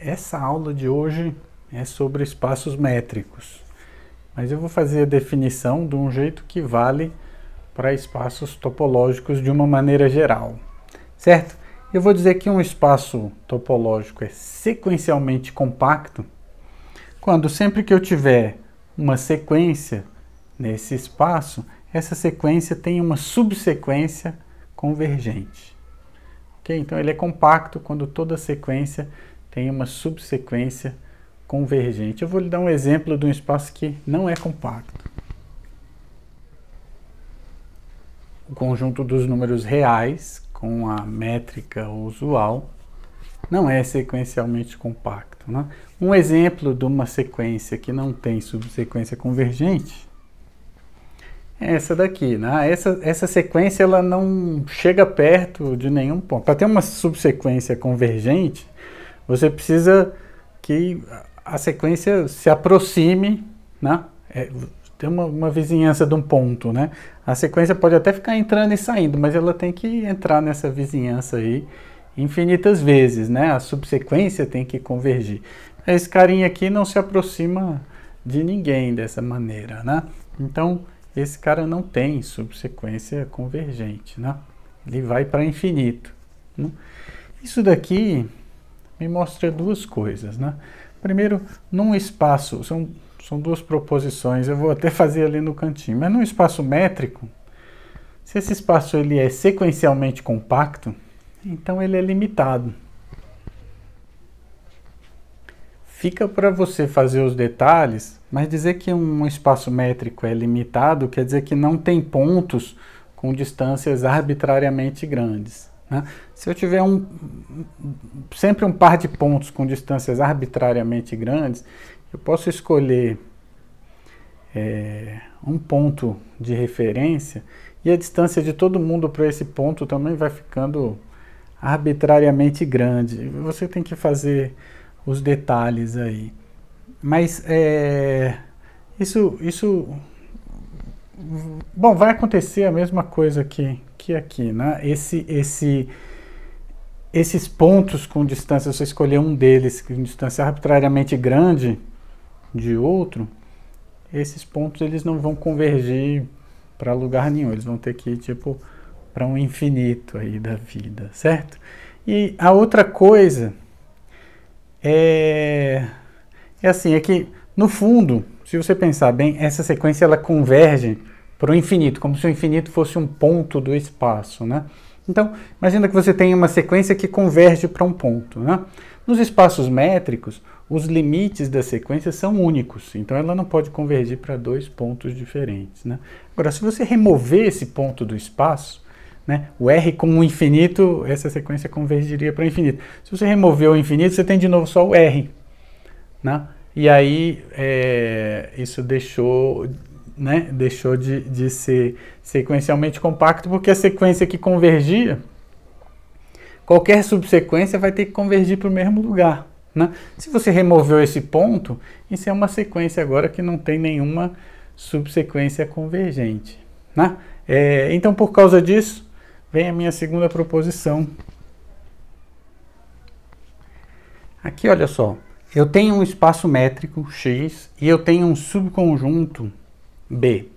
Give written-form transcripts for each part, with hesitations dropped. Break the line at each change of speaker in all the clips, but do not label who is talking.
Essa aula de hoje é sobre espaços métricos, mas eu vou fazer a definição de um jeito que vale para espaços topológicos de uma maneira geral, certo? Eu vou dizer que um espaço topológico é sequencialmente compacto quando sempre que eu tiver uma sequência nesse espaço, essa sequência tem uma subsequência convergente. Okay? Então ele é compacto quando toda sequência tem uma subsequência convergente. Eu vou lhe dar um exemplo de um espaço que não é compacto. O conjunto dos números reais com a métrica usual não é sequencialmente compacto, né? Um exemplo de uma sequência que não tem subsequência convergente é essa daqui, né? Essa sequência ela não chega perto de nenhum ponto. Para ter uma subsequência convergente, você precisa que a sequência se aproxime, né? Tem uma vizinhança de um ponto, né? A sequência pode até ficar entrando e saindo, mas ela tem que entrar nessa vizinhança aí infinitas vezes, né? A subsequência tem que convergir. Esse carinha aqui não se aproxima de ninguém dessa maneira, né? Então, esse cara não tem subsequência convergente, né? Ele vai para infinito, né? Isso daqui me mostra duas coisas, né? Primeiro, num espaço, são duas proposições, eu vou até fazer ali no cantinho, mas num espaço métrico, se esse espaço ele é sequencialmente compacto, então ele é limitado. Fica para você fazer os detalhes, mas dizer que um espaço métrico é limitado quer dizer que não tem pontos com distâncias arbitrariamente grandes, né? Se eu tiver sempre um par de pontos com distâncias arbitrariamente grandes, eu posso escolher um ponto de referência e a distância de todo mundo para esse ponto também vai ficando arbitrariamente grande. Você tem que fazer os detalhes aí. Mas bom, vai acontecer a mesma coisa que aqui, né? Esses pontos com distância, se você escolher um deles com distância arbitrariamente grande de outro, esses pontos eles não vão convergir para lugar nenhum, eles vão ter que ir tipo para um infinito aí da vida, certo? E a outra coisa é que no fundo, se você pensar bem, essa sequência ela converge para o infinito, como se o infinito fosse um ponto do espaço, né? Então, imagina que você tem uma sequência que converge para um ponto, né? Nos espaços métricos, os limites da sequência são únicos, então ela não pode convergir para dois pontos diferentes, né? Agora, se você remover esse ponto do espaço, né, o R com o infinito, essa sequência convergiria para o infinito. Se você remover o infinito, você tem de novo só o R, né? E aí isso deixou de ser sequencialmente compacto, porque a sequência que convergia, qualquer subsequência vai ter que convergir para o mesmo lugar, né? Se você removeu esse ponto, isso é uma sequência agora que não tem nenhuma subsequência convergente, né? Então, por causa disso, vem a minha segunda proposição. Aqui, olha só. Eu tenho um espaço métrico X e eu tenho um subconjunto B.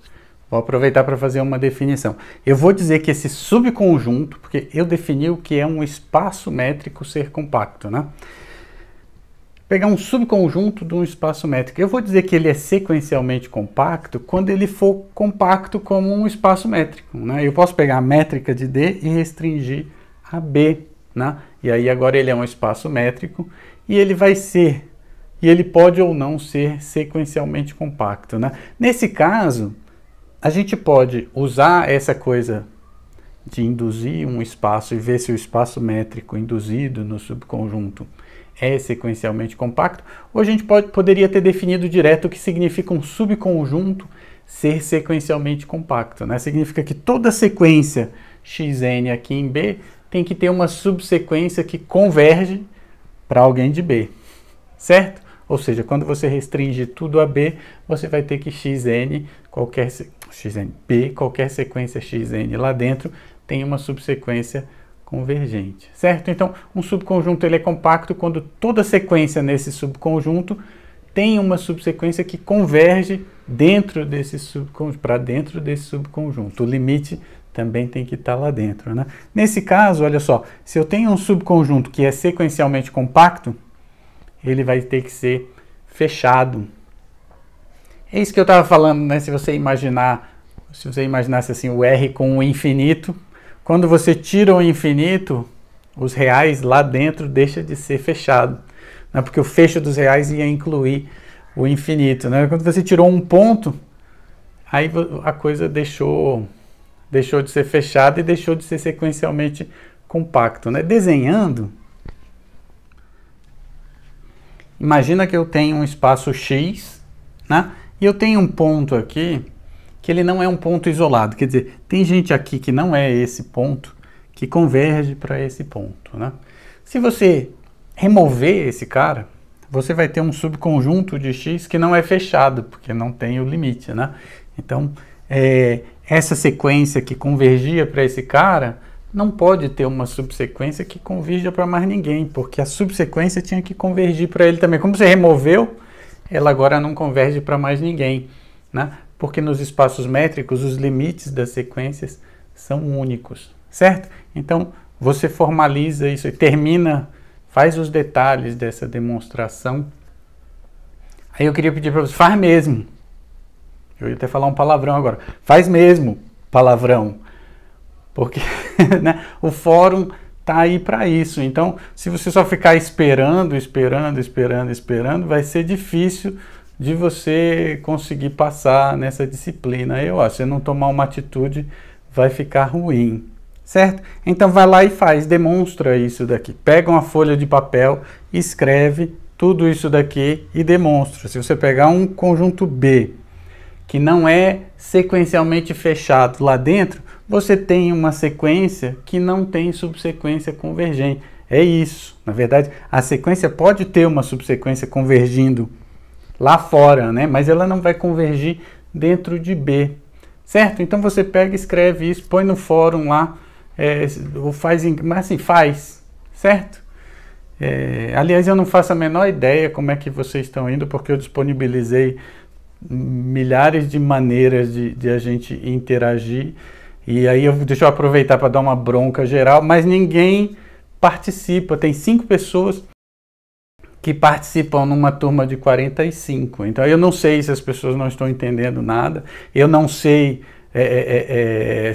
Vou aproveitar para fazer uma definição. Eu vou dizer que esse subconjunto, porque eu defini o que é um espaço métrico ser compacto, né? Pegar um subconjunto de um espaço métrico. Eu vou dizer que ele é sequencialmente compacto quando ele for compacto como um espaço métrico, né? Eu posso pegar a métrica de D e restringir a B, né? E aí agora ele é um espaço métrico e ele pode ou não ser sequencialmente compacto, né? Nesse caso, a gente pode usar essa coisa de induzir um espaço e ver se o espaço métrico induzido no subconjunto é sequencialmente compacto, ou a gente poderia ter definido direto o que significa um subconjunto ser sequencialmente compacto, né? Significa que toda sequência xn aqui em B tem que ter uma subsequência que converge para alguém de B, certo? Ou seja, quando você restringe tudo a B, você vai ter que qualquer sequência xn lá dentro tem uma subsequência convergente, certo? Então, um subconjunto ele é compacto quando toda sequência nesse subconjunto tem uma subsequência que converge dentro desse subconjunto, para dentro desse subconjunto. O limite também tem que estar lá dentro, né? Nesse caso, olha só, se eu tenho um subconjunto que é sequencialmente compacto, ele vai ter que ser fechado. É isso que eu estava falando, né? Se você imaginasse assim o R com o infinito, quando você tira o infinito, os reais lá dentro deixa de ser fechado, né? Porque o fecho dos reais ia incluir o infinito, né? Quando você tirou um ponto, aí a coisa deixou de ser fechada e deixou de ser sequencialmente compacto, né? Desenhando, imagina que eu tenho um espaço X, né? E eu tenho um ponto aqui que ele não é um ponto isolado, quer dizer, tem gente aqui que não é esse ponto, que converge para esse ponto, né? Se você remover esse cara, você vai ter um subconjunto de X que não é fechado, porque não tem o limite, né? Então, essa sequência que convergia para esse cara não pode ter uma subsequência que converja para mais ninguém, porque a subsequência tinha que convergir para ele também. Como você removeu, ela agora não converge para mais ninguém, né? Porque nos espaços métricos os limites das sequências são únicos, certo? Então, você formaliza isso e termina, faz os detalhes dessa demonstração. Aí eu queria pedir para você, faz mesmo. Eu ia até falar um palavrão agora. Faz mesmo palavrão. Porque né, o fórum está aí para isso. Então, se você só ficar esperando, vai ser difícil de você conseguir passar nessa disciplina. Aí, ó, se não tomar uma atitude, vai ficar ruim. Certo? Então, vai lá e faz, demonstra isso daqui. Pega uma folha de papel, escreve tudo isso daqui e demonstra. Se você pegar um conjunto B, que não é sequencialmente fechado lá dentro, você tem uma sequência que não tem subsequência convergente. É isso. Na verdade, a sequência pode ter uma subsequência convergindo lá fora, né? Mas ela não vai convergir dentro de B. Certo? Então você pega, escreve isso, põe no fórum lá, ou faz, mas assim, faz. Certo? Aliás, eu não faço a menor ideia como é que vocês estão indo, porque eu disponibilizei milhares de maneiras de a gente interagir, e aí deixa eu aproveitar para dar uma bronca geral, mas ninguém participa. Tem 5 pessoas que participam numa turma de 45, então eu não sei se as pessoas não estão entendendo nada, eu não sei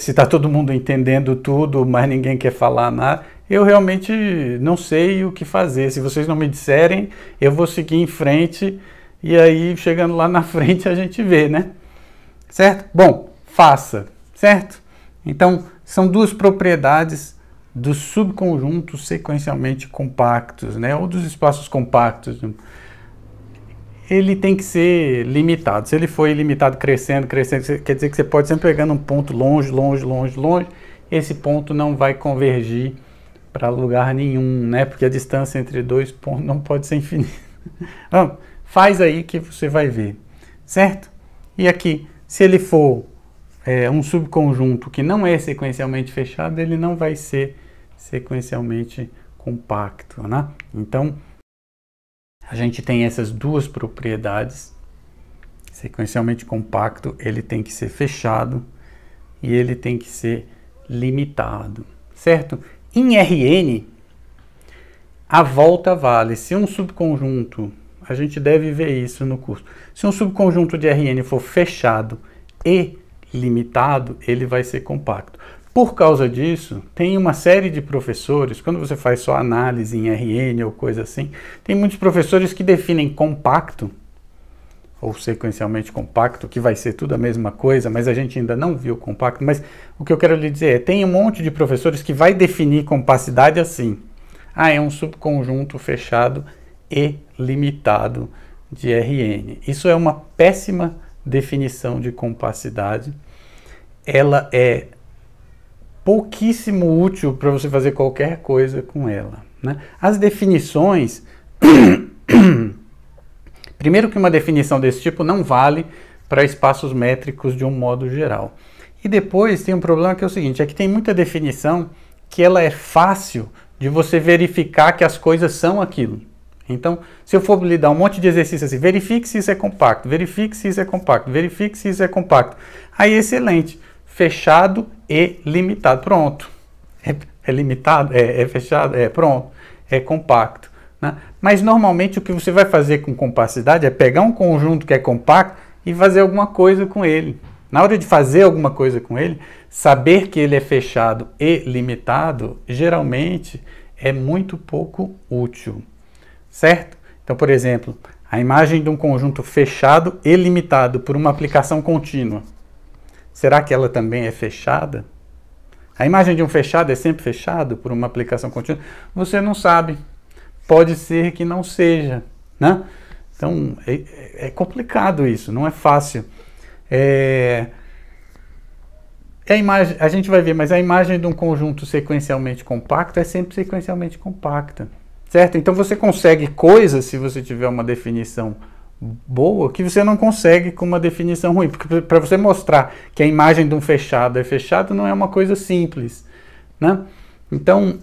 se está todo mundo entendendo tudo, mas ninguém quer falar nada. Eu realmente não sei o que fazer. Se vocês não me disserem, eu vou seguir em frente. E aí, chegando lá na frente, a gente vê, né? Certo? Bom, faça, certo? Então, são duas propriedades dos subconjuntos sequencialmente compactos, né? Ou dos espaços compactos. Ele tem que ser limitado. Se ele for ilimitado crescendo, quer dizer que você pode sempre pegando um ponto longe, esse ponto não vai convergir para lugar nenhum, né? Porque a distância entre dois pontos não pode ser infinita. Vamos. Faz aí que você vai ver, certo? E aqui, se ele for um subconjunto que não é sequencialmente fechado, ele não vai ser sequencialmente compacto, né? Então, a gente tem essas duas propriedades. Sequencialmente compacto, ele tem que ser fechado e ele tem que ser limitado, certo? Em Rn, a volta vale. Se um subconjunto, a gente deve ver isso no curso. Se um subconjunto de Rn for fechado e limitado, ele vai ser compacto. Por causa disso, tem uma série de professores, quando você faz só análise em Rn ou coisa assim, tem muitos professores que definem compacto, ou sequencialmente compacto, que vai ser tudo a mesma coisa, mas a gente ainda não viu compacto. Mas o que eu quero lhe dizer é, tem um monte de professores que vai definir compacidade assim. É um subconjunto fechado e limitado de Rn. Isso é uma péssima definição de compacidade. Ela é pouquíssimo útil para você fazer qualquer coisa com ela, né? As definições... Primeiro que uma definição desse tipo não vale para espaços métricos de um modo geral. E depois tem um problema que é o seguinte, é que tem muita definição que ela é fácil de você verificar que as coisas são aquilo. Então, se eu for lhe dar um monte de exercícios assim, verifique se isso é compacto, verifique se isso é compacto, verifique se isso é compacto. Aí, excelente. Fechado e limitado. Pronto. É limitado? É fechado? Pronto. É compacto. Né? Mas, normalmente, o que você vai fazer com compacidade é pegar um conjunto que é compacto e fazer alguma coisa com ele. Na hora de fazer alguma coisa com ele, saber que ele é fechado e limitado, geralmente, é muito pouco útil. Certo? Então, por exemplo, a imagem de um conjunto fechado e limitado por uma aplicação contínua. Será que ela também é fechada? A imagem de um fechado é sempre fechado por uma aplicação contínua? Você não sabe. Pode ser que não seja. Né? Então, é complicado isso, não é fácil. A gente vai ver, mas a imagem de um conjunto sequencialmente compacto é sempre sequencialmente compacta. Certo? Então você consegue coisas, se você tiver uma definição boa, que você não consegue com uma definição ruim. Porque para você mostrar que a imagem de um fechado é fechado, não é uma coisa simples. Né? Então,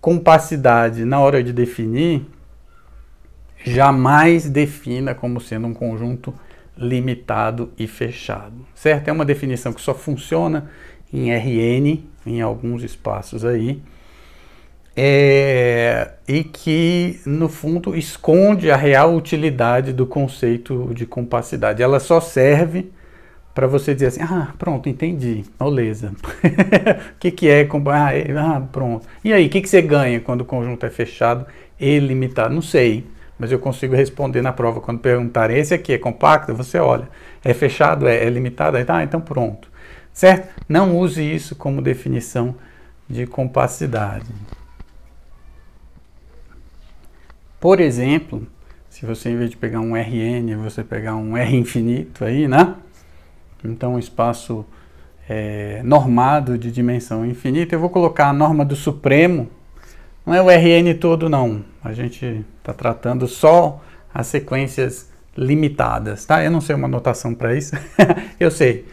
compacidade, na hora de definir, jamais defina como sendo um conjunto limitado e fechado. Certo? É uma definição que só funciona em Rn, em alguns espaços aí. E que, no fundo, esconde a real utilidade do conceito de compacidade. Ela só serve para você dizer assim, pronto, entendi, beleza. O que é? Pronto. E aí, o que você ganha quando o conjunto é fechado e limitado? Não sei, mas eu consigo responder na prova. Quando perguntarem, esse aqui é compacto? Você olha, é fechado, é limitado? Então pronto. Certo? Não use isso como definição de compacidade. Por exemplo, se você, em vez de pegar um Rn, você pegar um R infinito aí, né? Então, um espaço normado de dimensão infinita, eu vou colocar a norma do supremo. Não é o Rn todo, não. A gente está tratando só as sequências limitadas, tá? Eu não sei uma notação para isso. Eu sei.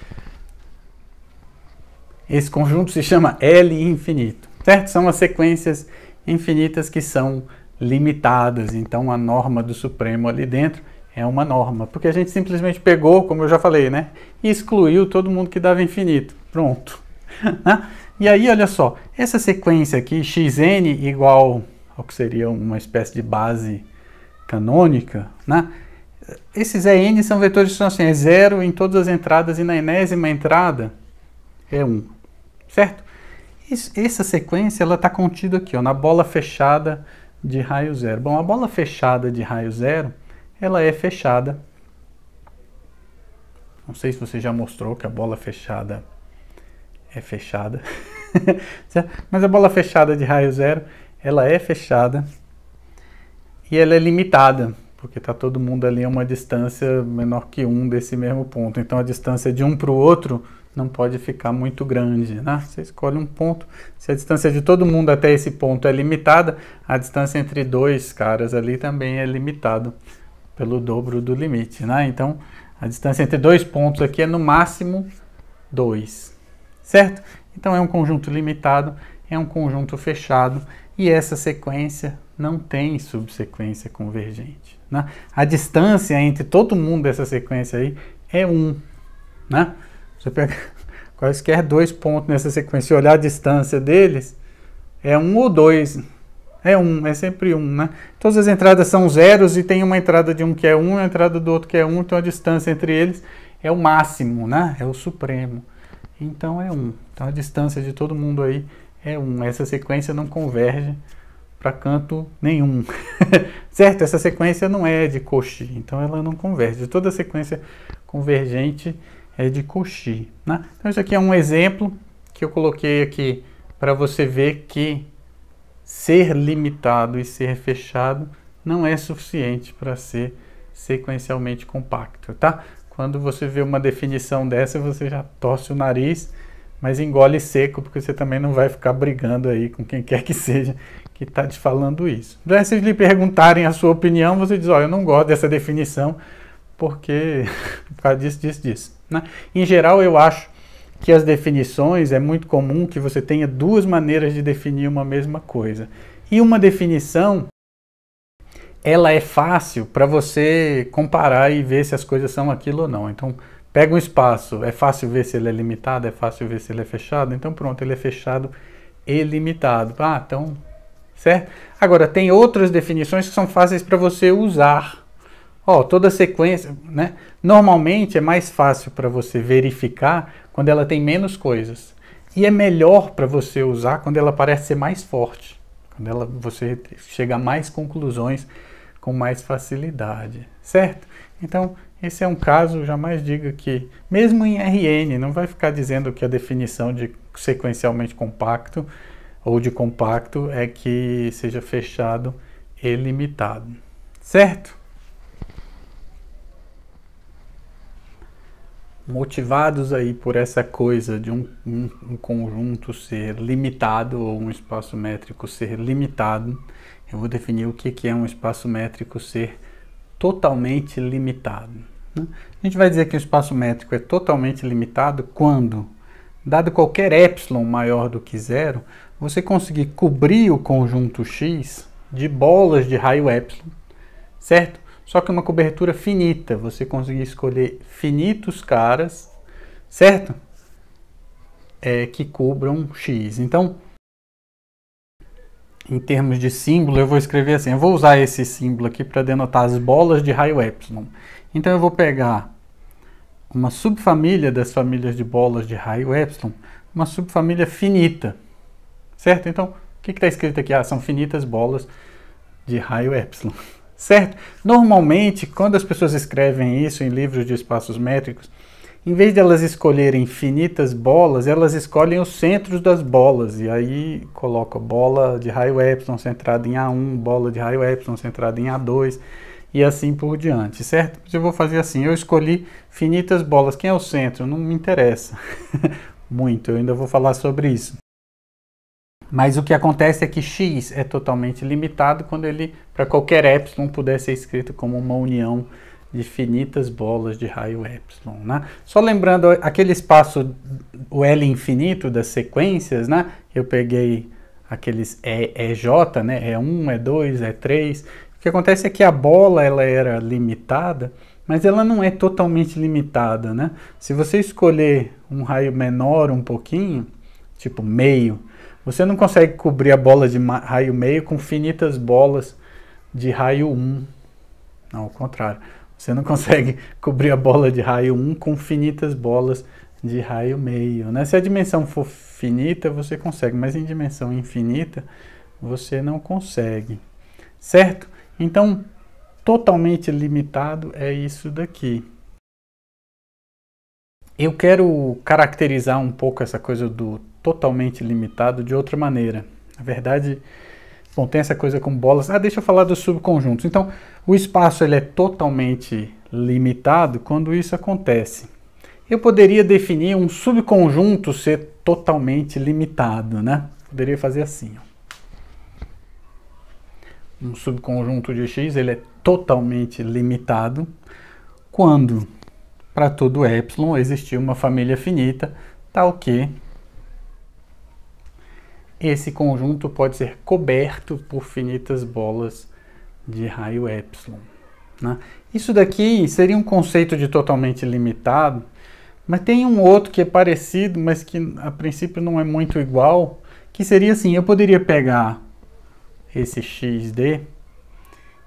Esse conjunto se chama L infinito, certo? São as sequências infinitas que são limitadas, então a norma do supremo ali dentro é uma norma, porque a gente simplesmente pegou, como eu já falei, né, e excluiu todo mundo que dava infinito, pronto. E aí, olha só, essa sequência aqui, xn igual ao que seria uma espécie de base canônica, né, esses En são vetores que são assim, é 0 em todas as entradas e na enésima entrada é 1, certo? Essa sequência, ela está contida aqui, ó, na bola fechada de raio zero. Bom, a bola fechada de raio zero, ela é fechada. Não sei se você já mostrou que a bola fechada é fechada. Mas a bola fechada de raio zero, ela é fechada e ela é limitada, porque está todo mundo ali a uma distância menor que 1 desse mesmo ponto. Então a distância de um para o outro não pode ficar muito grande, né? Você escolhe um ponto. Se a distância de todo mundo até esse ponto é limitada, a distância entre dois caras ali também é limitada pelo dobro do limite, né? Então, a distância entre dois pontos aqui é no máximo 2, certo? Então, é um conjunto limitado, é um conjunto fechado, e essa sequência não tem subsequência convergente, né? A distância entre todo mundo dessa sequência aí é 1, né? Você pega quaisquer dois pontos nessa sequência e olhar a distância deles, é 1 ou 2. É 1, é sempre 1, né? Todas as entradas são zeros e tem uma entrada de um que é 1 e uma entrada do outro que é 1, então a distância entre eles é o máximo, né? É o supremo. Então é 1. Então a distância de todo mundo aí é 1. Essa sequência não converge para canto nenhum. Certo? Essa sequência não é de Cauchy, então ela não converge. Toda sequência convergente é de Cauchy, né? Então isso aqui é um exemplo que eu coloquei aqui para você ver que ser limitado e ser fechado não é suficiente para ser sequencialmente compacto, tá? Quando você vê uma definição dessa, você já torce o nariz, mas engole seco, porque você também não vai ficar brigando aí com quem quer que seja que está te falando isso. Se lhe perguntarem a sua opinião, você diz, olha, eu não gosto dessa definição, porque por causa disso, né? Em geral, eu acho que as definições, é muito comum que você tenha duas maneiras de definir uma mesma coisa. E uma definição, ela é fácil para você comparar e ver se as coisas são aquilo ou não. Então, pega um espaço, é fácil ver se ele é limitado, é fácil ver se ele é fechado. Então, pronto, ele é fechado e limitado. Ah, então, certo? Agora, tem outras definições que são fáceis para você usar. Ó, toda sequência, né? Normalmente é mais fácil para você verificar quando ela tem menos coisas. E é melhor para você usar quando ela parece ser mais forte. Quando você chega a mais conclusões com mais facilidade, certo? Então, esse é um caso, jamais diga que, mesmo em RN, não vai ficar dizendo que a definição de sequencialmente compacto ou de compacto é que seja fechado e limitado, certo? Motivados aí por essa coisa de um conjunto ser limitado ou um espaço métrico ser limitado, eu vou definir o que é um espaço métrico ser totalmente limitado. A gente vai dizer que o espaço métrico é totalmente limitado quando, dado qualquer epsilon maior do que zero, você conseguir cobrir o conjunto X de bolas de raio epsilon, certo? Só que uma cobertura finita, você conseguir escolher finitos caras, certo? Que cubram X. Então, em termos de símbolo, eu vou escrever assim, eu vou usar esse símbolo aqui para denotar as bolas de raio epsilon. Então eu vou pegar uma subfamília das famílias de bolas de raio epsilon, uma subfamília finita, certo? Então, o que está escrito aqui? Ah, são finitas bolas de raio epsilon, certo? Normalmente, quando as pessoas escrevem isso em livros de espaços métricos, em vez de elas escolherem finitas bolas, elas escolhem os centros das bolas. E aí coloca bola de raio epsilon centrada em A1, bola de raio epsilon centrada em A2 e assim por diante, certo? Mas eu vou fazer assim, eu escolhi finitas bolas. Quem é o centro? Não me interessa muito, eu ainda vou falar sobre isso. Mas o que acontece é que X é totalmente limitado quando ele, para qualquer epsilon, puder ser escrito como uma união de finitas bolas de raio epsilon, né? Só lembrando, aquele espaço, o L infinito das sequências, né? Eu peguei aqueles EJ, né? E1, E2, E3. O que acontece é que a bola, ela era limitada, mas ela não é totalmente limitada, né? Se você escolher um raio menor um pouquinho, tipo meio, você não consegue cobrir a bola de raio meio com finitas bolas de raio 1. Não, ao contrário. Você não consegue cobrir a bola de raio 1 com finitas bolas de raio meio, né? Se a dimensão for finita, você consegue, mas em dimensão infinita, você não consegue, certo? Então, totalmente limitado é isso daqui. Eu quero caracterizar um pouco essa coisa do totalmente limitado de outra maneira. Na verdade, bom, tem essa coisa com bolas. Ah, deixa eu falar dos subconjuntos. Então, o espaço ele é totalmente limitado quando isso acontece. Eu poderia definir um subconjunto ser totalmente limitado, né? Poderia fazer assim. Ó. Um subconjunto de X ele é totalmente limitado quando, para todo epsilon, existir uma família finita, tal que esse conjunto pode ser coberto por finitas bolas de raio epsilon, né? Isso daqui seria um conceito de totalmente limitado, mas tem um outro que é parecido, mas que a princípio não é muito igual, que seria assim, eu poderia pegar esse XD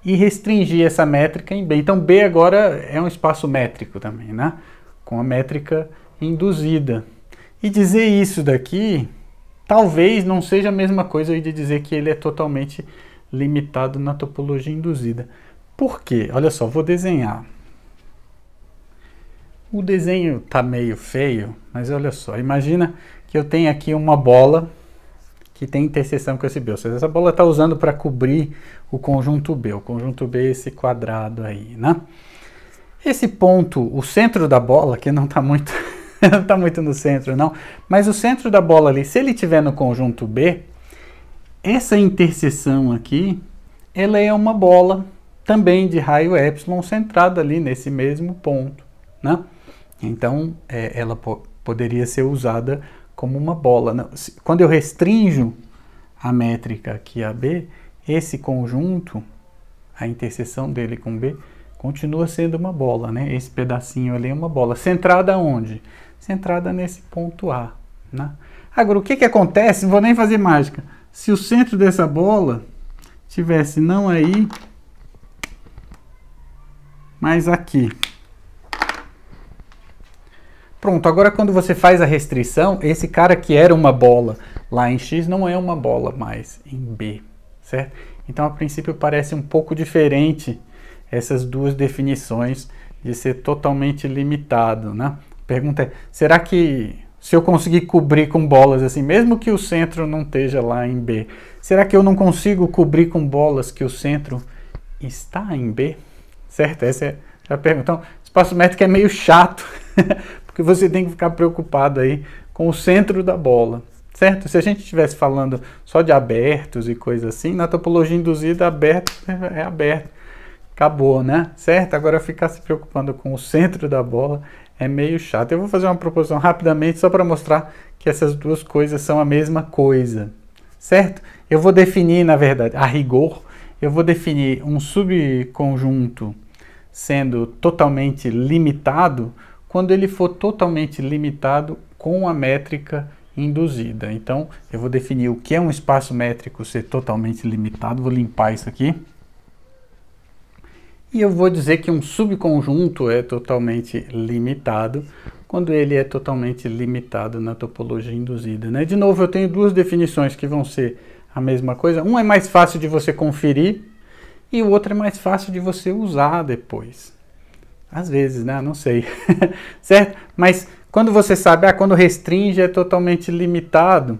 e restringir essa métrica em B. Então B agora é um espaço métrico também, né? Com a métrica induzida. E dizer isso daqui talvez não seja a mesma coisa de dizer que ele é totalmente limitado na topologia induzida. Por quê? Olha só, vou desenhar. O desenho está meio feio, mas olha só, imagina que eu tenho aqui uma bola que tem interseção com esse B. Ou seja, essa bola está usando para cobrir o conjunto B. O conjunto B é esse quadrado aí, né? Esse ponto, o centro da bola, que não está muito... não está muito no centro, não. Mas o centro da bola ali, se ele estiver no conjunto B, essa interseção aqui, ela é uma bola também de raio epsilon centrada ali nesse mesmo ponto, né? Então, ela poderia ser usada como uma bola. Não, quando eu restringo a métrica aqui a B, esse conjunto, a interseção dele com B, continua sendo uma bola, né? Esse pedacinho ali é uma bola. Centrada onde? Centrada nesse ponto A, né? Agora, o que que acontece? Não vou nem fazer mágica. Se o centro dessa bola tivesse não aí, mas aqui. Pronto, agora quando você faz a restrição, esse cara que era uma bola lá em X não é uma bola mais em B, certo? Então, a princípio, parece um pouco diferente essas duas definições de ser totalmente limitado, né? A pergunta é, será que se eu conseguir cobrir com bolas assim, mesmo que o centro não esteja lá em B, será que eu não consigo cobrir com bolas que o centro está em B? Certo? Essa é a pergunta. Então, espaço métrico é meio chato, porque você tem que ficar preocupado aí com o centro da bola, certo? Se a gente estivesse falando só de abertos e coisas assim, na topologia induzida, aberto é aberto. Acabou, né? Certo? Agora ficar se preocupando com o centro da bola é meio chato. Eu vou fazer uma proposição rapidamente só para mostrar que essas duas coisas são a mesma coisa, certo? Eu vou definir, na verdade, a rigor, eu vou definir um subconjunto sendo totalmente limitado quando ele for totalmente limitado com a métrica induzida. Então, eu vou definir o que é um espaço métrico ser totalmente limitado. Vou limpar isso aqui. E eu vou dizer que um subconjunto é totalmente limitado quando ele é totalmente limitado na topologia induzida, né? De novo, eu tenho duas definições que vão ser a mesma coisa. Um é mais fácil de você conferir e o outro é mais fácil de você usar depois. Às vezes, né? Não sei. Certo? Mas quando você sabe, quando restringe é totalmente limitado,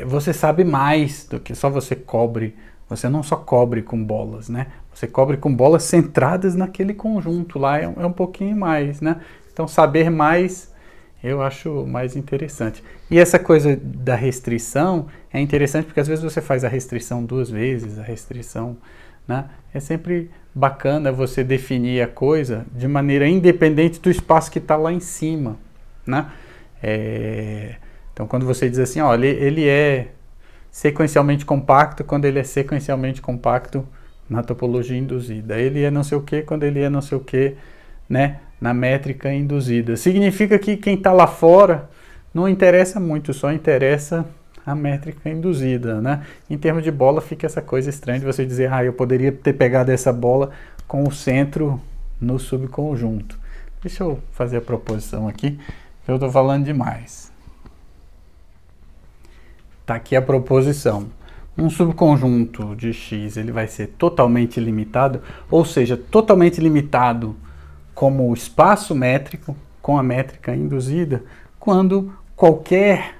você sabe mais do que só você cobre. Você não só cobre com bolas, né? Você cobre com bolas centradas naquele conjunto lá, é um pouquinho mais, né? Então, saber mais eu acho mais interessante. E essa coisa da restrição é interessante porque às vezes você faz a restrição duas vezes, a restrição, né? É sempre bacana você definir a coisa de maneira independente do espaço que está lá em cima, né? Então, quando você diz assim, olha, ele é sequencialmente compacto quando ele é sequencialmente compacto na topologia induzida. Ele é não sei o que quando ele é não sei o que, né, na métrica induzida. Significa que quem está lá fora não interessa muito, só interessa a métrica induzida, né? Em termos de bola fica essa coisa estranha de você dizer, eu poderia ter pegado essa bola com o centro no subconjunto. Deixa eu fazer a proposição aqui, que eu estou falando demais. Está aqui a proposição. Um subconjunto de X ele vai ser totalmente limitado, ou seja, totalmente limitado como espaço métrico, com a métrica induzida, quando qualquer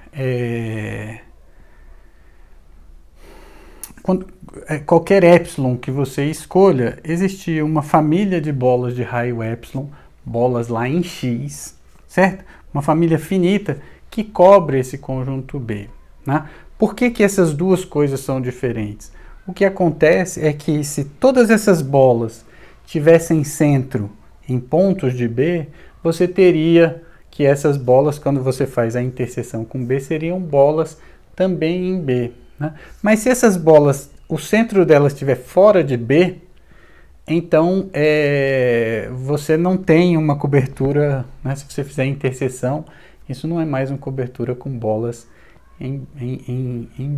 epsilon que você escolha, existir uma família de bolas de raio epsilon, bolas lá em X, certo? Uma família finita que cobre esse conjunto B. Né? Por que que essas duas coisas são diferentes? O que acontece é que se todas essas bolas tivessem centro em pontos de B, você teria que essas bolas, quando você faz a interseção com B, seriam bolas também em B. Né? Mas se essas bolas, o centro delas estiver fora de B, então você não tem uma cobertura, né? Se você fizer interseção, isso não é mais uma cobertura com bolas em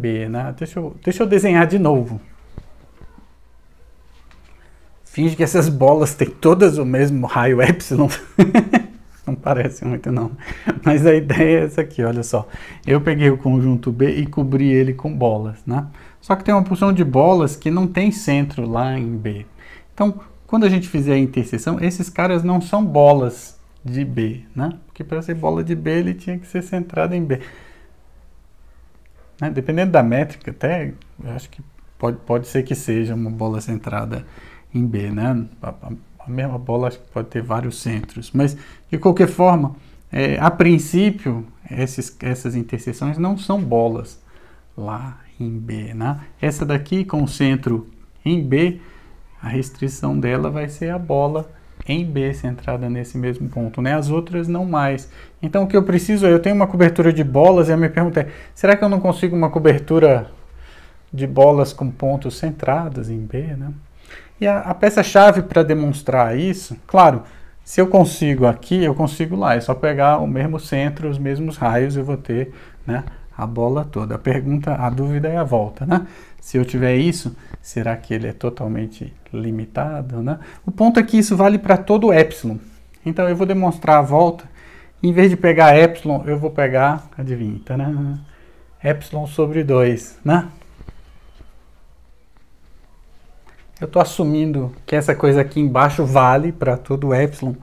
B, né? Deixa eu desenhar de novo. Finge que essas bolas têm todas o mesmo raio epsilon. Não parece muito não. Mas a ideia é essa aqui, olha só. Eu peguei o conjunto B e cobri ele com bolas, né? Só que tem uma porção de bolas que não tem centro lá em B. Então, quando a gente fizer a interseção, esses caras não são bolas de B, né? Porque para ser bola de B, ele tinha que ser centrado em B. Né? Dependendo da métrica, até eu acho que pode ser que seja uma bola centrada em B, né? A mesma bola acho que pode ter vários centros, mas de qualquer forma, a princípio, essas interseções não são bolas lá em B, né? Essa daqui com o centro em B, a restrição dela vai ser a bola em B centrada nesse mesmo ponto, né? As outras não mais. Então o que eu preciso é, eu tenho uma cobertura de bolas e a minha pergunta é, será que eu não consigo uma cobertura de bolas com pontos centrados em B, né? E a peça-chave para demonstrar isso, claro, se eu consigo aqui, eu consigo lá. É só pegar o mesmo centro, os mesmos raios, eu vou ter, né, a bola toda. A pergunta, a dúvida é a volta, né? Se eu tiver isso, será que ele é totalmente limitado, né? O ponto é que isso vale para todo epsilon. Então eu vou demonstrar a volta. Em vez de pegar epsilon, eu vou pegar, adivinha, tá, né? Epsilon sobre 2, né? Eu estou assumindo que essa coisa aqui embaixo vale para todo epsilon.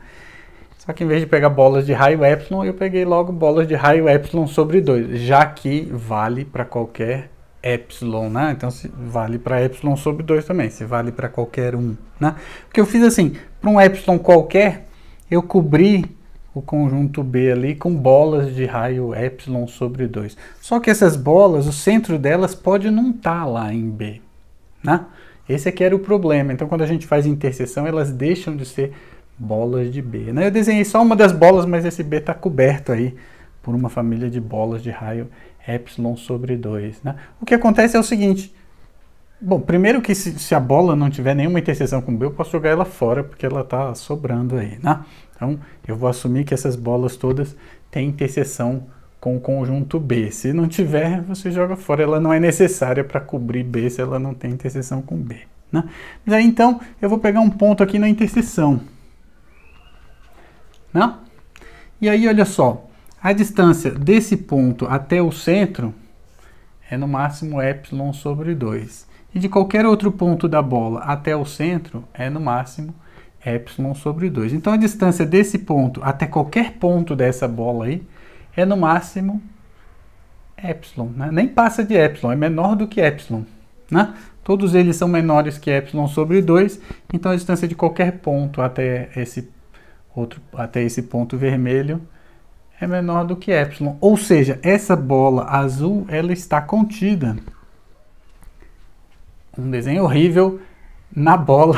Só que em vez de pegar bolas de raio epsilon, eu peguei logo bolas de raio epsilon sobre 2, já que vale para qualquer epsilon, né? Então se vale para epsilon sobre 2 também, se vale para qualquer um, né? Porque eu fiz assim, para um epsilon qualquer, eu cobri o conjunto B ali com bolas de raio epsilon sobre 2. Só que essas bolas, o centro delas pode não estar lá em B, né? Esse aqui era o problema. Então, quando a gente faz interseção, elas deixam de ser bolas de B, né? Eu desenhei só uma das bolas, mas esse B está coberto aí por uma família de bolas de raio epsilon sobre 2, né? O que acontece é o seguinte. Bom, primeiro que se a bola não tiver nenhuma interseção com B, eu posso jogar ela fora, porque ela está sobrando aí, né? Então, eu vou assumir que essas bolas todas têm interseção com o conjunto B. Se não tiver, você joga fora. Ela não é necessária para cobrir B se ela não tem interseção com B, né? Mas aí, então, eu vou pegar um ponto aqui na interseção, né? E aí, olha só. A distância desse ponto até o centro é no máximo epsilon sobre 2. E de qualquer outro ponto da bola até o centro é no máximo epsilon sobre 2. Então, a distância desse ponto até qualquer ponto dessa bola aí é no máximo epsilon, né? Nem passa de epsilon, é menor do que epsilon, né? Todos eles são menores que epsilon sobre 2, então a distância de qualquer ponto até esse ponto vermelho é menor do que epsilon. Ou seja, essa bola azul, ela está contida. Um desenho horrível na bola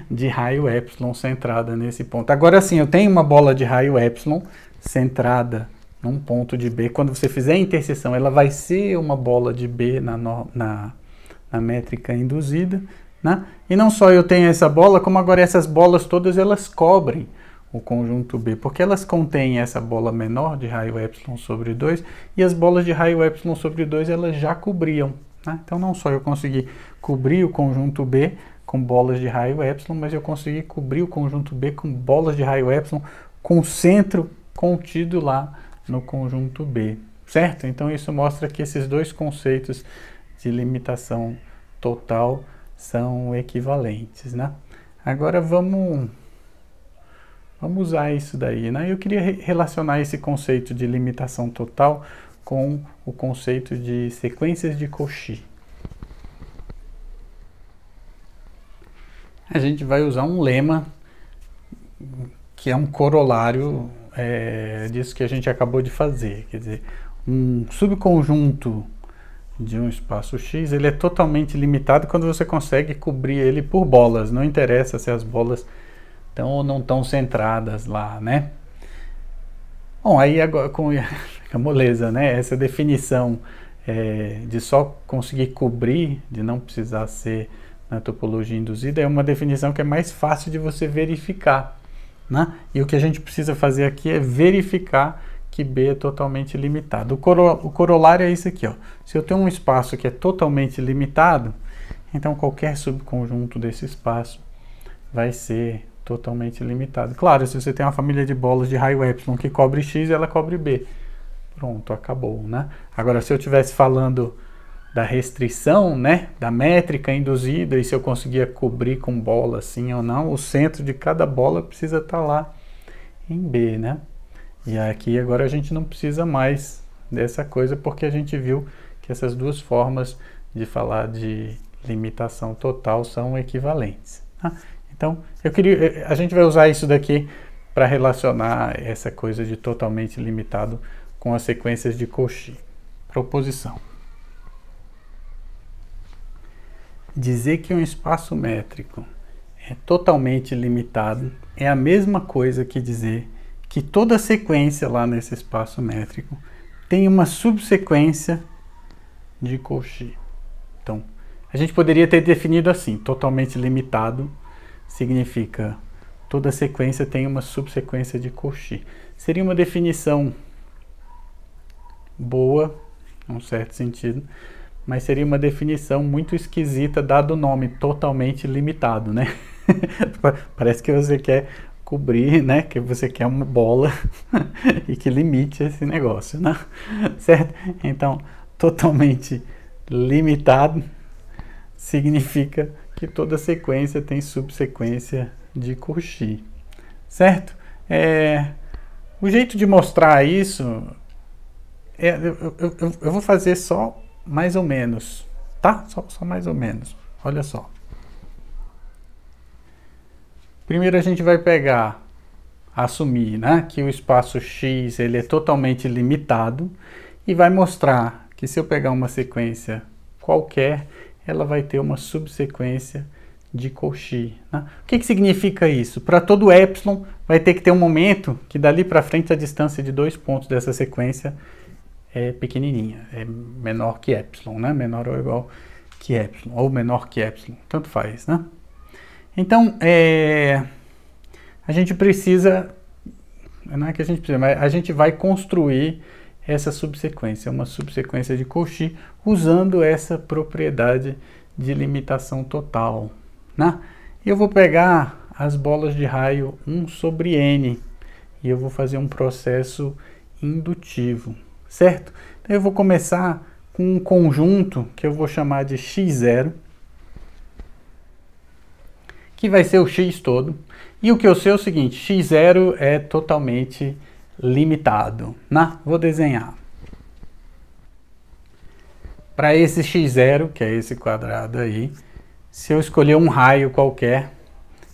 de raio epsilon centrada nesse ponto. Agora sim, eu tenho uma bola de raio epsilon centrada num ponto de B. Quando você fizer a interseção, ela vai ser uma bola de B na métrica induzida, né? E não só eu tenho essa bola, como agora essas bolas todas elas cobrem o conjunto B, porque elas contêm essa bola menor de raio epsilon sobre 2 e as bolas de raio epsilon sobre 2 elas já cobriam, né? Então não só eu consegui cobrir o conjunto B com bolas de raio epsilon, mas eu consegui cobrir o conjunto B com bolas de raio epsilon com centro contido lá no conjunto B, certo? Então isso mostra que esses dois conceitos de limitação total são equivalentes, né? Agora vamos usar isso daí, né? Eu queria relacionar esse conceito de limitação total com o conceito de sequências de Cauchy. A gente vai usar um lema que é um corolário disso que a gente acabou de fazer. Quer dizer, um subconjunto de um espaço X, ele é totalmente limitado quando você consegue cobrir ele por bolas. Não interessa se as bolas estão ou não estão centradas lá, né? Bom, aí agora com a moleza, né? Essa definição de só conseguir cobrir, de não precisar ser na topologia induzida, é uma definição que é mais fácil de você verificar, né? E o que a gente precisa fazer aqui é verificar que B é totalmente limitado. O corolário é isso aqui, ó. Se eu tenho um espaço que é totalmente limitado, então qualquer subconjunto desse espaço vai ser totalmente limitado. Claro, se você tem uma família de bolas de raio epsilon que cobre X, ela cobre B. Pronto, acabou, né? Agora, se eu estivesse falando da restrição, né, da métrica induzida, e se eu conseguia cobrir com bola sim ou não, o centro de cada bola precisa estar lá em B, né? E aqui agora a gente não precisa mais dessa coisa, porque a gente viu que essas duas formas de falar de limitação total são equivalentes, tá? Então, a gente vai usar isso daqui para relacionar essa coisa de totalmente limitado com as sequências de Cauchy. Proposição. Dizer que um espaço métrico é totalmente limitado é a mesma coisa que dizer que toda sequência lá nesse espaço métrico tem uma subsequência de Cauchy. Então, a gente poderia ter definido assim: totalmente limitado significa toda sequência tem uma subsequência de Cauchy. Seria uma definição boa, num certo sentido, mas seria uma definição muito esquisita dado o nome totalmente limitado, né? Parece que você quer cobrir, né? Que você quer uma bola e que limite esse negócio, né? Certo? Então, totalmente limitado significa que toda sequência tem subsequência de Cauchy, certo? O jeito de mostrar isso eu vou fazer só mais ou menos, tá? Só mais ou menos. Olha só. Primeiro a gente vai assumir, né, que o espaço X ele é totalmente limitado e vai mostrar que se eu pegar uma sequência qualquer, ela vai ter uma subsequência de Cauchy, né? O que significa isso? Para todo epsilon vai ter que ter um momento que dali para frente a distância de 2 pontos dessa sequência é pequenininha, é menor que epsilon, né? Menor ou igual que epsilon, ou menor que epsilon, tanto faz, né? Então, a gente precisa, não é que a gente precisa, mas a gente vai construir essa subsequência, uma subsequência de Cauchy, usando essa propriedade de limitação total, né? Eu vou pegar as bolas de raio 1 sobre n e eu vou fazer um processo indutivo, certo? Então eu vou começar com um conjunto que eu vou chamar de x0, que vai ser o x todo. E o que eu sei é o seguinte: x0 é totalmente limitado, né? Vou desenhar. Para esse x0, que é esse quadrado aí, se eu escolher um raio qualquer,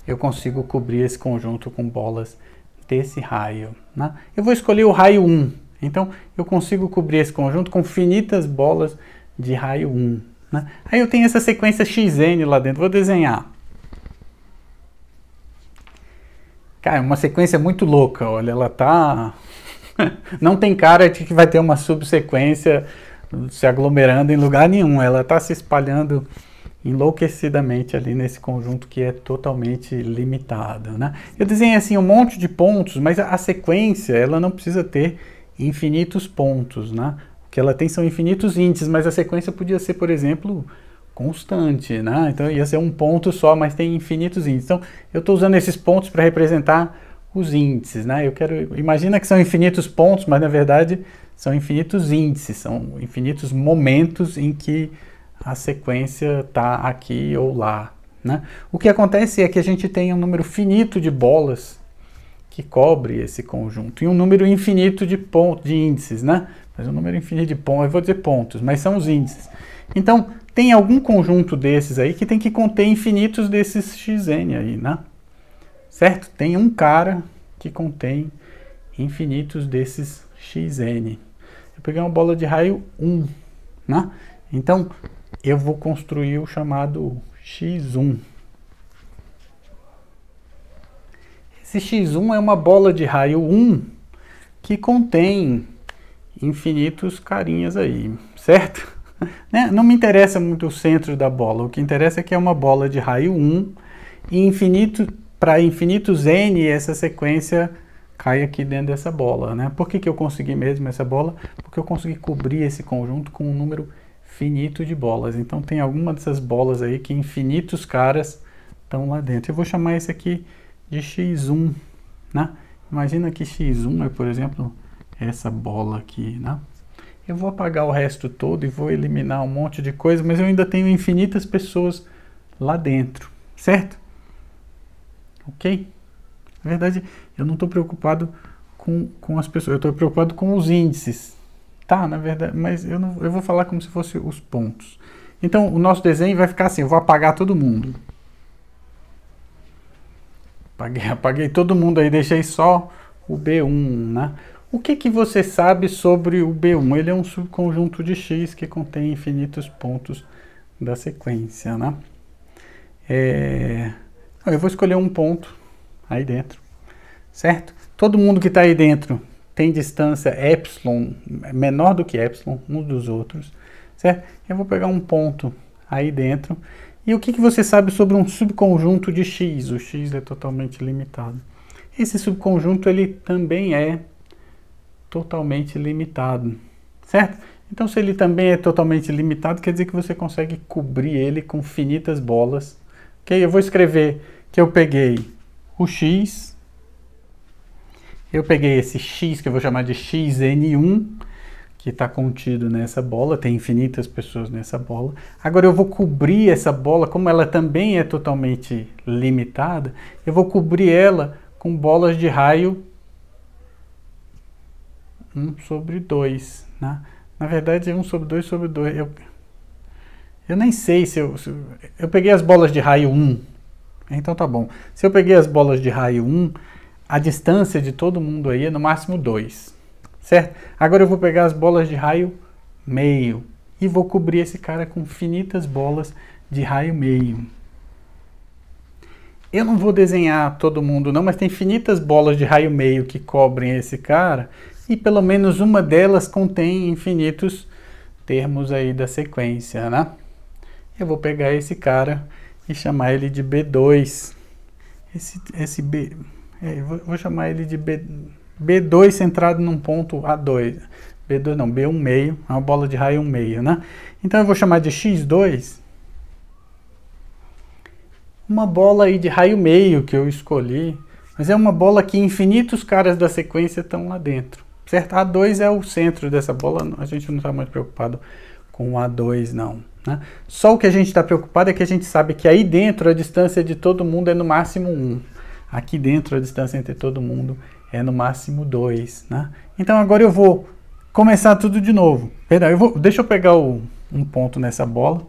eu consigo cobrir esse conjunto com bolas desse raio, né? Eu vou escolher o raio 1, então eu consigo cobrir esse conjunto com finitas bolas de raio 1, né? Aí eu tenho essa sequência xn lá dentro, vou desenhar. Cara, uma sequência muito louca, olha, ela tá... Não tem cara de que vai ter uma subsequência se aglomerando em lugar nenhum, ela está se espalhando enlouquecidamente ali nesse conjunto que é totalmente limitado, né? Eu desenhei assim um monte de pontos, mas a sequência, ela não precisa ter infinitos pontos, né? O que ela tem são infinitos índices, mas a sequência podia ser, por exemplo, constante, né? Então ia ser um ponto só, mas tem infinitos índices. Então eu estou usando esses pontos para representar os índices, né? Imagina que são infinitos pontos, mas na verdade são infinitos índices, são infinitos momentos em que a sequência está aqui ou lá, né? O que acontece é que a gente tem um número finito de bolas que cobre esse conjunto e um número infinito de índices, né? Mas um número infinito de pontos, eu vou dizer pontos, mas são os índices. Então tem algum conjunto desses aí que tem que conter infinitos desses xn aí, né? Certo? Tem um cara que contém infinitos desses xn. Eu peguei uma bola de raio 1, né? Então, eu vou construir o chamado x1. Esse x1 é uma bola de raio 1 que contém infinitos carinhas aí, certo? Né? Não me interessa muito o centro da bola, o que interessa é que é uma bola de raio 1 e para infinitos n essa sequência cai aqui dentro dessa bola, né? Por que eu consegui mesmo essa bola? Porque eu consegui cobrir esse conjunto com um número finito de bolas. Então tem alguma dessas bolas aí que infinitos caras estão lá dentro. Eu vou chamar esse aqui de x1, né? Imagina que x1 é, por exemplo, essa bola aqui, né? Eu vou apagar o resto todo e vou eliminar um monte de coisa, mas eu ainda tenho infinitas pessoas lá dentro, certo? Ok? Na verdade, eu não estou preocupado com as pessoas, eu estou preocupado com os índices, tá? Na verdade, mas eu vou falar como se fossem os pontos. Então, o nosso desenho vai ficar assim, eu vou apagar todo mundo. Apaguei todo mundo aí, deixei só o B1, né? O que você sabe sobre o B1? Ele é um subconjunto de X que contém infinitos pontos da sequência, né? Então, eu vou escolher um ponto aí dentro, certo? Todo mundo que está aí dentro tem distância epsilon menor do que epsilon uns dos outros, certo? Eu vou pegar um ponto aí dentro. E o que você sabe sobre um subconjunto de x? O x é totalmente limitado. Esse subconjunto ele também é totalmente limitado, certo? Então, se ele também é totalmente limitado, quer dizer que você consegue cobrir ele com finitas bolas. Ok? Eu vou escrever que eu peguei o x, eu peguei esse x que eu vou chamar de xn1, que está contido nessa bola, tem infinitas pessoas nessa bola. Agora eu vou cobrir essa bola, como ela também é totalmente limitada, eu vou cobrir ela com bolas de raio 1 sobre 2. Né? Na verdade, 1 sobre 2 sobre 2. Eu nem sei se eu peguei as bolas de raio 1. Então tá bom. Se eu peguei as bolas de raio 1, a distância de todo mundo aí é no máximo 2. Certo? Agora eu vou pegar as bolas de raio meio e vou cobrir esse cara com finitas bolas de raio meio. Eu não vou desenhar todo mundo não, mas tem finitas bolas de raio meio que cobrem esse cara e pelo menos uma delas contém infinitos termos aí da sequência, né? Eu vou pegar esse cara e chamar ele de B2. Esse B... vou chamar ele de B2 centrado num ponto A2. B2 não, B1 meio, é uma bola de raio 1 meio, né? Então eu vou chamar de X2 uma bola aí de raio meio que eu escolhi, mas é uma bola que infinitos caras da sequência estão lá dentro, certo? A2 é o centro dessa bola, a gente não está mais preocupado com o A2 não, né? Só o que a gente está preocupado é que a gente sabe que aí dentro a distância de todo mundo é no máximo 1. Aqui dentro a distância entre todo mundo é no máximo 2, né? Então agora eu vou começar tudo de novo. Perdão, deixa eu pegar um ponto nessa bola.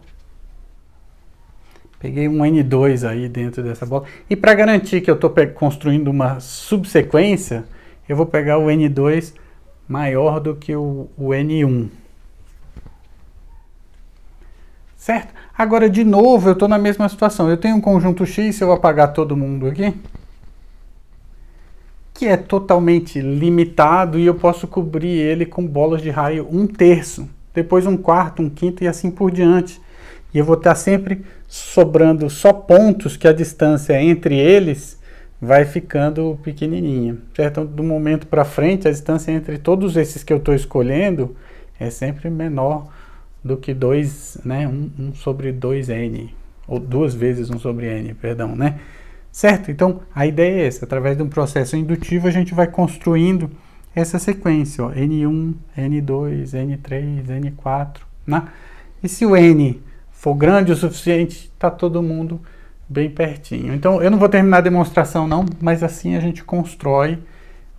Peguei um N2 aí dentro dessa bola. E para garantir que eu estou construindo uma subsequência, eu vou pegar o N2 maior do que o N1. Certo? Agora, de novo, eu estou na mesma situação. Eu tenho um conjunto X, se eu apagar todo mundo aqui, que é totalmente limitado e eu posso cobrir ele com bolas de raio 1/3, depois 1/4, 1/5 e assim por diante. E eu vou estar sempre sobrando só pontos que a distância entre eles vai ficando pequenininha, certo? Então, do momento para frente, a distância entre todos esses que eu estou escolhendo é sempre menor do que 2, né? 1 sobre 2n, ou 2 vezes 1 sobre n, perdão, né? Certo? Então, a ideia é essa. Através de um processo indutivo, a gente vai construindo essa sequência, ó, n1, n2, n3, n4, né? E se o n for grande o suficiente, está todo mundo bem pertinho. Então, eu não vou terminar a demonstração não, mas assim a gente constrói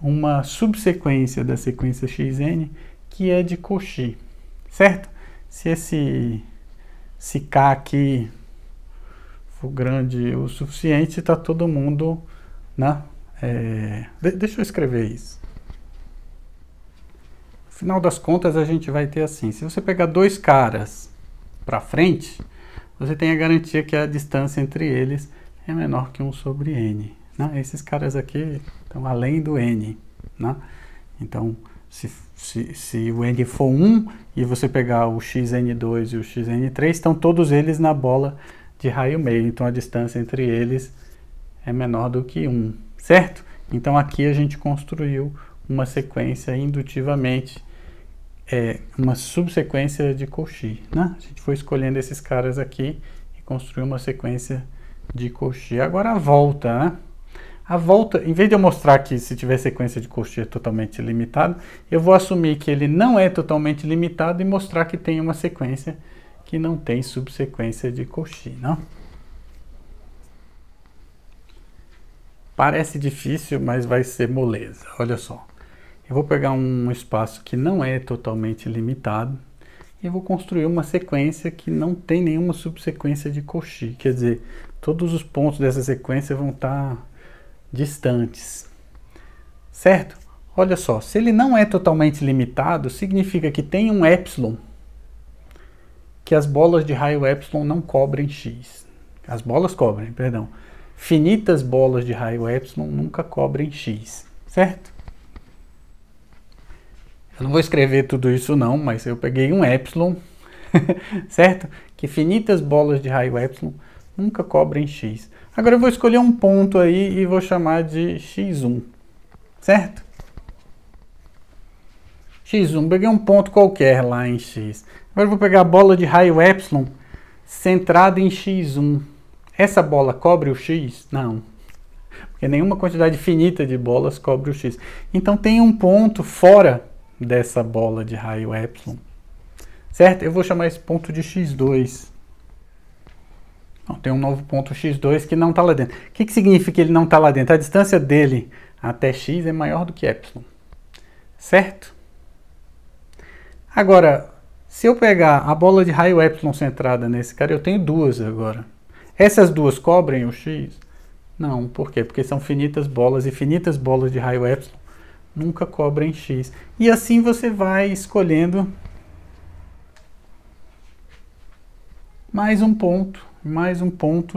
uma subsequência da sequência xn que é de Cauchy, certo? Se K aqui for grande o suficiente, está todo mundo, né? Deixa eu escrever isso. No final das contas, a gente vai ter assim, se você pegar dois caras para frente, você tem a garantia que a distância entre eles é menor que 1 sobre n. Né? Esses caras aqui estão além do n. Né? Então, se o n for 1 e você pegar o xn2 e o xn3, estão todos eles na bola de raio meio. Então, a distância entre eles é menor do que 1, certo? Então, aqui a gente construiu uma sequência indutivamente, uma subsequência de Cauchy, né? A gente foi escolhendo esses caras aqui e construiu uma sequência de Cauchy. Agora a volta, né? A volta, em vez de eu mostrar que se tiver sequência de Cauchy é totalmente limitado, eu vou assumir que ele não é totalmente limitado e mostrar que tem uma sequência que não tem subsequência de Cauchy, não? Parece difícil, mas vai ser moleza. Olha só. Eu vou pegar um espaço que não é totalmente limitado e vou construir uma sequência que não tem nenhuma subsequência de Cauchy. Quer dizer, todos os pontos dessa sequência vão estar distantes. Certo? Olha só, se ele não é totalmente limitado, significa que tem um epsilon, que as bolas de raio epsilon não cobrem x. As bolas cobrem, perdão. finitas bolas de raio epsilon nunca cobrem x, certo? Eu não vou escrever tudo isso não, mas eu peguei um epsilon, certo? Que finitas bolas de raio epsilon nunca cobrem x. Agora eu vou escolher um ponto aí e vou chamar de x1, certo? x1, peguei um ponto qualquer lá em x. Agora eu vou pegar a bola de raio epsilon centrada em x1. Essa bola cobre o x? Não. Porque nenhuma quantidade finita de bolas cobre o x. Então tem um ponto fora dessa bola de raio epsilon, certo? Eu vou chamar esse ponto de x2. Então, tem um novo ponto x2 que não está lá dentro. O que significa que ele não está lá dentro? A distância dele até x é maior do que epsilon, certo? Agora, se eu pegar a bola de raio epsilon centrada nesse cara, eu tenho duas agora. Essas duas cobrem o x? Não, por quê? Porque são finitas bolas e finitas bolas de raio epsilon nunca cobrem x. E assim você vai escolhendo mais um ponto,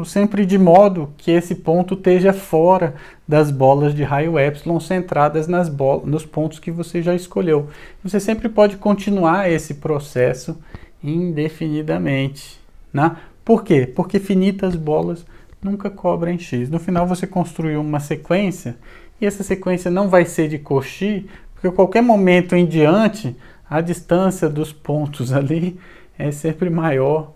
sempre de modo que esse ponto esteja fora das bolas de raio epsilon centradas nos pontos que você já escolheu. Você sempre pode continuar esse processo indefinidamente, né? Por quê? Porque finitas bolas nunca cobrem x. No final você construiu uma sequência, e essa sequência não vai ser de Cauchy, porque a qualquer momento em diante, a distância dos pontos ali é sempre maior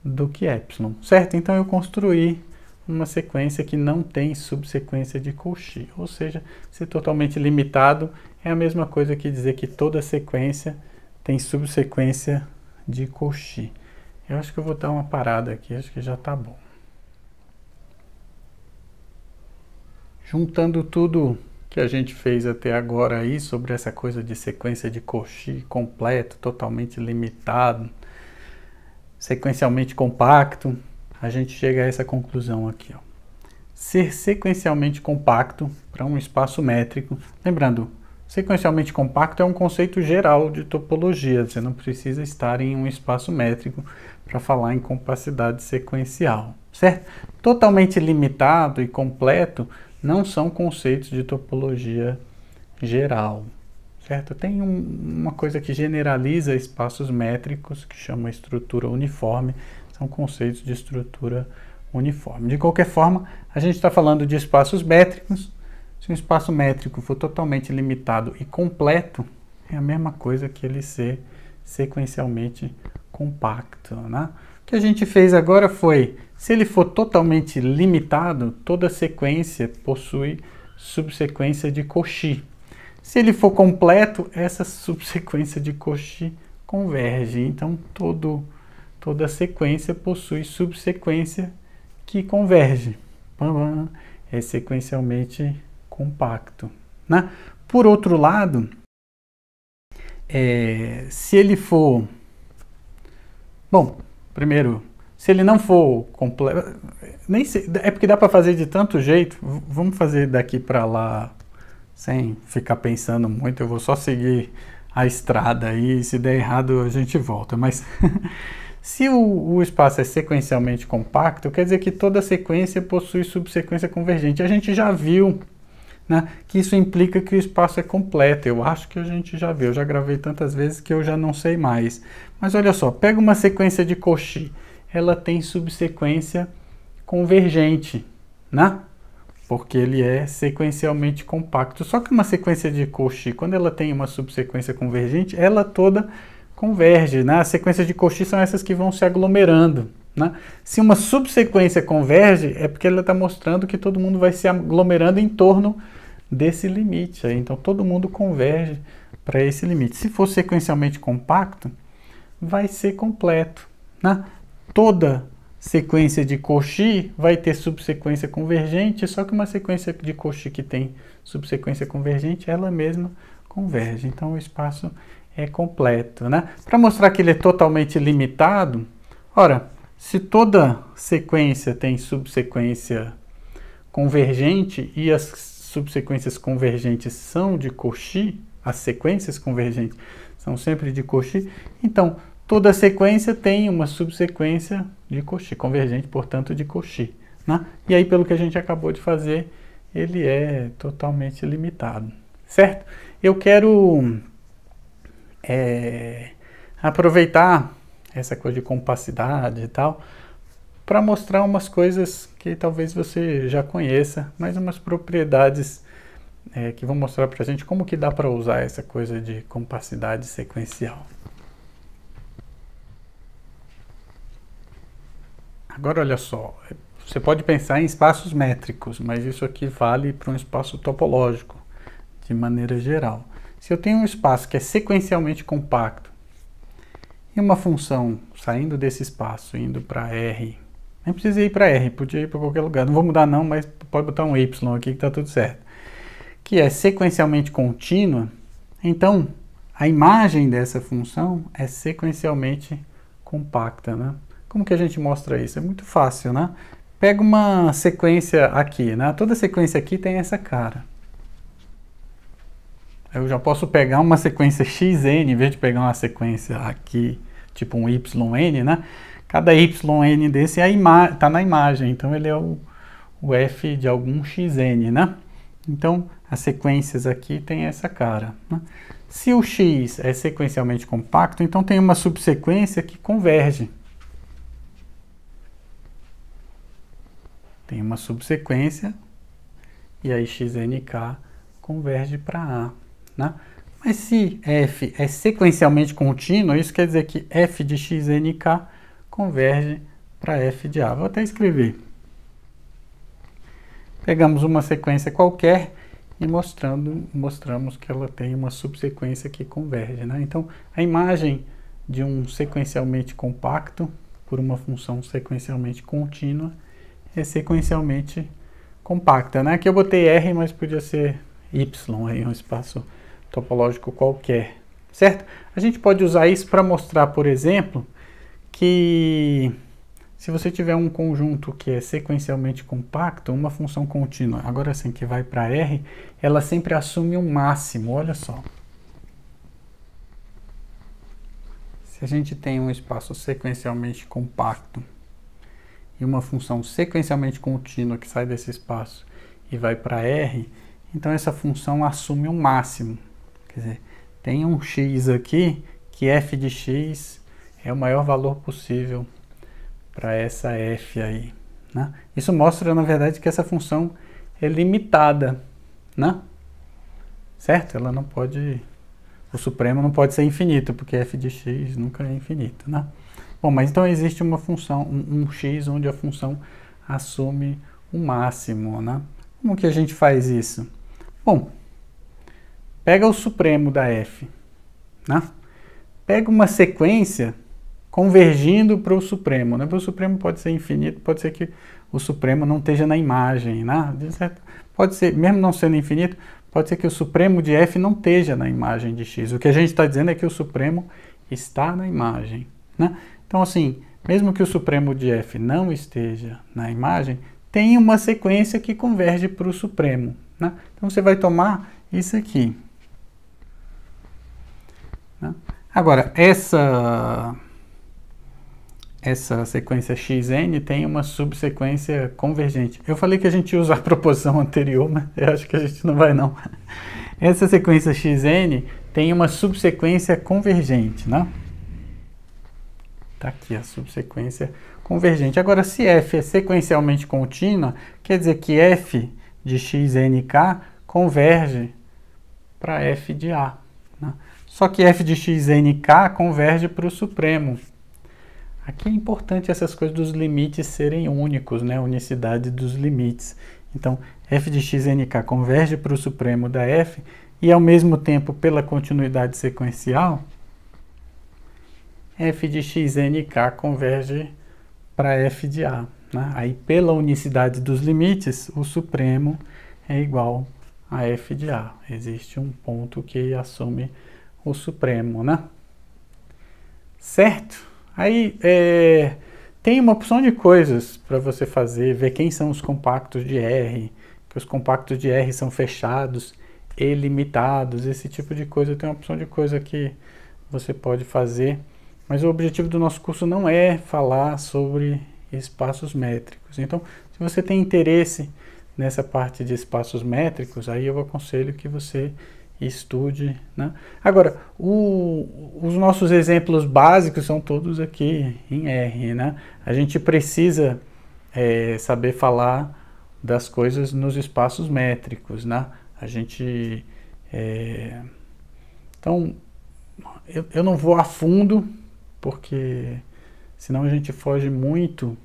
do que epsilon, certo? Então eu construí uma sequência que não tem subsequência de Cauchy, ou seja, ser totalmente limitado é a mesma coisa que dizer que toda sequência tem subsequência de Cauchy. Eu acho que eu vou dar uma parada aqui, acho que já está bom. Juntando tudo que a gente fez até agora aí sobre essa coisa de sequência de Cauchy completo, totalmente limitado, sequencialmente compacto, a gente chega a essa conclusão aqui, ó. Ser sequencialmente compacto para um espaço métrico, lembrando, sequencialmente compacto é um conceito geral de topologia, você não precisa estar em um espaço métrico para falar em compacidade sequencial, certo? Totalmente limitado e completo não são conceitos de topologia geral, certo? Tem uma coisa que generaliza espaços métricos, que chama estrutura uniforme, são conceitos de estrutura uniforme. De qualquer forma, a gente está falando de espaços métricos. Se um espaço métrico for totalmente limitado e completo, é a mesma coisa que ele ser sequencialmente compacto, né? O que a gente fez agora foi, se ele for totalmente limitado, toda sequência possui subsequência de Cauchy. Se ele for completo, essa subsequência de Cauchy converge. Então, toda sequência possui subsequência que converge. É sequencialmente compacto, né? Por outro lado, se ele for... Bom, primeiro, se ele não for completo... Nem sei, é porque dá para fazer de tanto jeito. Vamos fazer daqui para lá sem ficar pensando muito. Eu vou só seguir a estrada aí. E se der errado, a gente volta. Mas se o espaço é sequencialmente compacto, quer dizer que toda sequência possui subsequência convergente. A gente já viu, né, que isso implica que o espaço é completo. Eu acho que a gente já viu. Eu já gravei tantas vezes que eu já não sei mais. Mas olha só, pega uma sequência de Cauchy. Ela tem subsequência convergente, né? Porque ele é sequencialmente compacto. Só que uma sequência de Cauchy, quando ela tem uma subsequência convergente, ela toda converge, né? As sequências de Cauchy são essas que vão se aglomerando, né? Se uma subsequência converge, é porque ela está mostrando que todo mundo vai se aglomerando em torno desse limite. Então todo mundo converge para esse limite. Se for sequencialmente compacto, vai ser completo, né? Toda sequência de Cauchy vai ter subsequência convergente, só que uma sequência de Cauchy que tem subsequência convergente, ela mesma converge. Então o espaço é completo, né? Para mostrar que ele é totalmente limitado, ora, se toda sequência tem subsequência convergente e as subsequências convergentes são de Cauchy, as sequências convergentes são sempre de Cauchy, então toda sequência tem uma subsequência de Cauchy, convergente, portanto, de Cauchy. né? E aí, pelo que a gente acabou de fazer, ele é totalmente limitado, certo? Eu quero aproveitar essa coisa de compacidade e tal, para mostrar umas coisas que talvez você já conheça, mas umas propriedades que vão mostrar para a gente como que dá para usar essa coisa de compacidade sequencial. Agora olha só, você pode pensar em espaços métricos, mas isso aqui vale para um espaço topológico, de maneira geral. Se eu tenho um espaço que é sequencialmente compacto, e uma função saindo desse espaço, indo para R, nem precisa ir para R, podia ir para qualquer lugar, não vou mudar não, mas pode botar um Y aqui que está tudo certo, que é sequencialmente contínua, então a imagem dessa função é sequencialmente compacta, né? Como que a gente mostra isso? É muito fácil, né? Pega uma sequência aqui, né? Toda sequência aqui tem essa cara. Eu já posso pegar uma sequência xn, em vez de pegar uma sequência aqui, tipo um yn, né? Cada yn desse está na imagem, então ele é o f de algum xn, né? Então, as sequências aqui têm essa cara, né? Se o x é sequencialmente compacto, então tem uma subsequência que converge. Tem uma subsequência e aí xnk converge para A, né? Mas se f é sequencialmente contínuo, isso quer dizer que f de xnk converge para f de A. Vou até escrever. Pegamos uma sequência qualquer e mostramos que ela tem uma subsequência que converge, né? Então, a imagem de um sequencialmente compacto por uma função sequencialmente contínua é sequencialmente compacta, né? Aqui eu botei R, mas podia ser Y, aí um espaço topológico qualquer, certo? A gente pode usar isso para mostrar, por exemplo, que se você tiver um conjunto que é sequencialmente compacto, uma função contínua, agora sim que vai para R, ela sempre assume um máximo, olha só. Se a gente tem um espaço sequencialmente compacto e uma função sequencialmente contínua que sai desse espaço e vai para R, então essa função assume um máximo. Quer dizer, tem um x aqui que f de x é o maior valor possível para essa f aí, né? Isso mostra, na verdade, que essa função é limitada, né? Certo? Ela não pode... O supremo não pode ser infinito, porque f de x nunca é infinito, né? Bom, mas então existe uma função, um x onde a função assume um máximo, né? Como que a gente faz isso? Bom, pega o supremo da f, né? Pega uma sequência convergindo para o supremo, né? O supremo pode ser infinito, pode ser que o supremo não esteja na imagem, né? Pode ser, mesmo não sendo infinito, pode ser que o supremo de f não esteja na imagem de x. O que a gente está dizendo é que o supremo está na imagem, né? Então, assim, mesmo que o supremo de f não esteja na imagem, tem uma sequência que converge para o supremo, né? Então, você vai tomar isso aqui, né? Agora, essa sequência xn tem uma subsequência convergente. Eu falei que a gente ia usar a proposição anterior, mas eu acho que a gente não vai não. Essa sequência xn tem uma subsequência convergente, né? Tá aqui a subsequência convergente. Agora, se f é sequencialmente contínua, quer dizer que f de xnk converge para f de A, né? Só que f de xnk converge para o supremo. Aqui é importante essas coisas dos limites serem únicos, né? Unicidade dos limites. Então, f de xnk converge para o supremo da f e, ao mesmo tempo, pela continuidade sequencial, f de xnk converge para f de A, né? Aí, pela unicidade dos limites, o supremo é igual a f de A. Existe um ponto que assume o supremo, né? Certo? Aí, tem uma opção de coisas para você fazer, ver quem são os compactos de R, que os compactos de R são fechados e limitados, esse tipo de coisa. Tem uma opção de coisa que você pode fazer, mas o objetivo do nosso curso não é falar sobre espaços métricos. Então, se você tem interesse nessa parte de espaços métricos, aí eu aconselho que você estude, né? Agora, os nossos exemplos básicos são todos aqui em R, né? A gente precisa saber falar das coisas nos espaços métricos, né? A gente... Então, eu não vou a fundo, porque senão a gente foge muito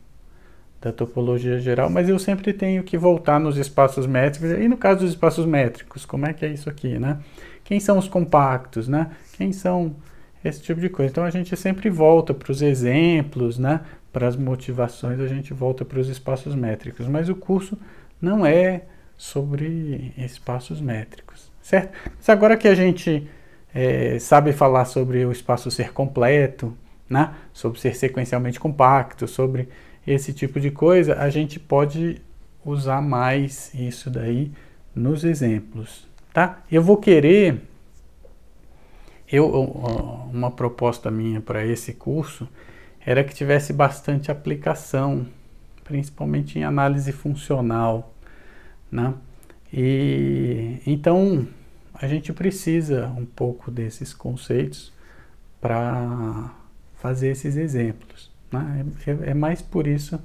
da topologia geral, mas eu sempre tenho que voltar nos espaços métricos. E no caso dos espaços métricos, como é que é isso aqui, né? Quem são os compactos, né? Quem são esse tipo de coisa? Então a gente sempre volta para os exemplos, né? Para as motivações, a gente volta para os espaços métricos. Mas o curso não é sobre espaços métricos, certo? Mas agora que a gente sabe falar sobre o espaço ser completo, né? Sobre ser sequencialmente compacto, sobre esse tipo de coisa, a gente pode usar mais isso daí nos exemplos, tá? Eu vou querer, uma proposta minha para esse curso era que tivesse bastante aplicação, principalmente em análise funcional, né? E então a gente precisa um pouco desses conceitos para fazer esses exemplos, né? É mais por isso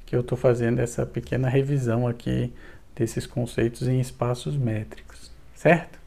que eu estou fazendo essa pequena revisão aqui desses conceitos em espaços métricos, certo?